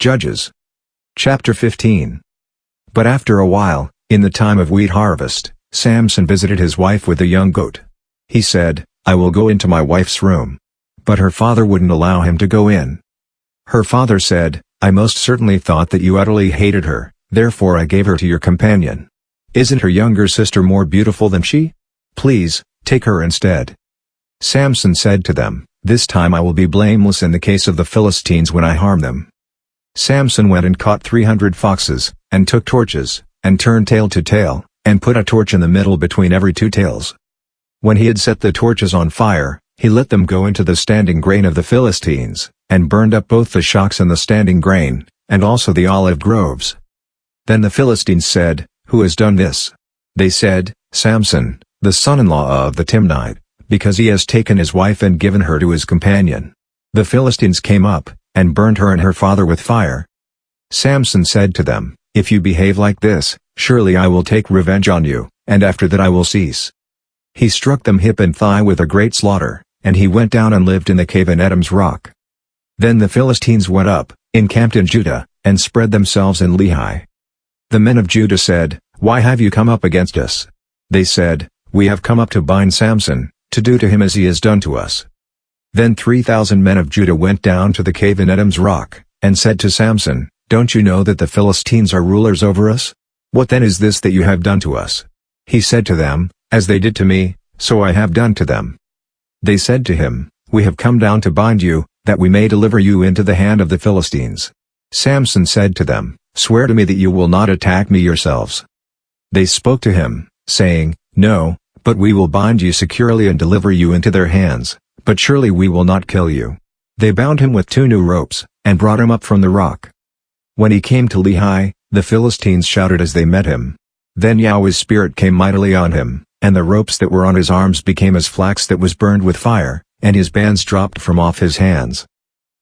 Judges. Chapter 15. But after a while, in the time of wheat harvest, Samson visited his wife with a young goat. He said, "I will go into my wife's room." But her father wouldn't allow him to go in. Her father said, "I most certainly thought that you utterly hated her, therefore I gave her to your companion. Isn't her younger sister more beautiful than she? Please, take her instead." Samson said to them, "This time I will be blameless in the case of the Philistines when I harm them." Samson went and caught 300 foxes, and took torches, and turned tail to tail, and put a torch in the middle between every two tails. When he had set the torches on fire, he let them go into the standing grain of the Philistines, and burned up both the shocks and the standing grain, and also the olive groves. Then the Philistines said, "Who has done this?" They said, "Samson, the son-in-law of the Timnite, because he has taken his wife and given her to his companion." The Philistines came up, and burned her and her father with fire. Samson said to them, "If you behave like this, surely I will take revenge on you, and after that I will cease." He struck them hip and thigh with a great slaughter, and he went down and lived in the cave in Edom's rock. Then the Philistines went up, encamped in Judah, and spread themselves in Lehi. The men of Judah said, "Why have you come up against us?" They said, "We have come up to bind Samson, to do to him as he has done to us." Then 3,000 men of Judah went down to the cave in Edom's rock, and said to Samson, "Don't you know that the Philistines are rulers over us? What then is this that you have done to us?" He said to them, "As they did to me, so I have done to them." They said to him, "We have come down to bind you, that we may deliver you into the hand of the Philistines." Samson said to them, "Swear to me that you will not attack me yourselves." They spoke to him, saying, "No, but we will bind you securely and deliver you into their hands, but surely we will not kill you." They bound him with 2 new ropes, and brought him up from the rock. When he came to Lehi, the Philistines shouted as they met him. Then Yahweh's Spirit came mightily on him, and the ropes that were on his arms became as flax that was burned with fire, and his bands dropped from off his hands.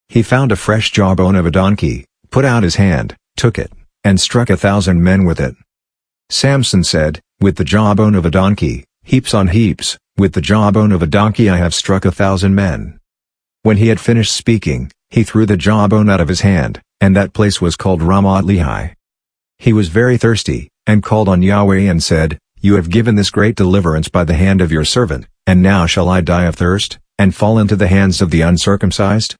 He found a fresh jawbone of a donkey, put out his hand, took it, and struck 1,000 men with it. Samson said, "With the jawbone of a donkey, heaps on heaps, with the jawbone of a donkey I have struck 1,000 men." When he had finished speaking, he threw the jawbone out of his hand, and that place was called Ramoth Lehi. He was very thirsty, and called on Yahweh and said, "You have given this great deliverance by the hand of your servant, and now shall I die of thirst, and fall into the hands of the uncircumcised?"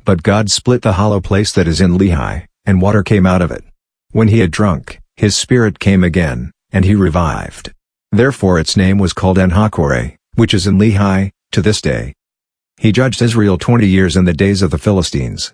But God split the hollow place that is in Lehi, and water came out of it. When he had drunk, his spirit came again, and he revived. Therefore its name was called En-Hakkore, which is in Lehi, to this day. He judged Israel 20 years in the days of the Philistines.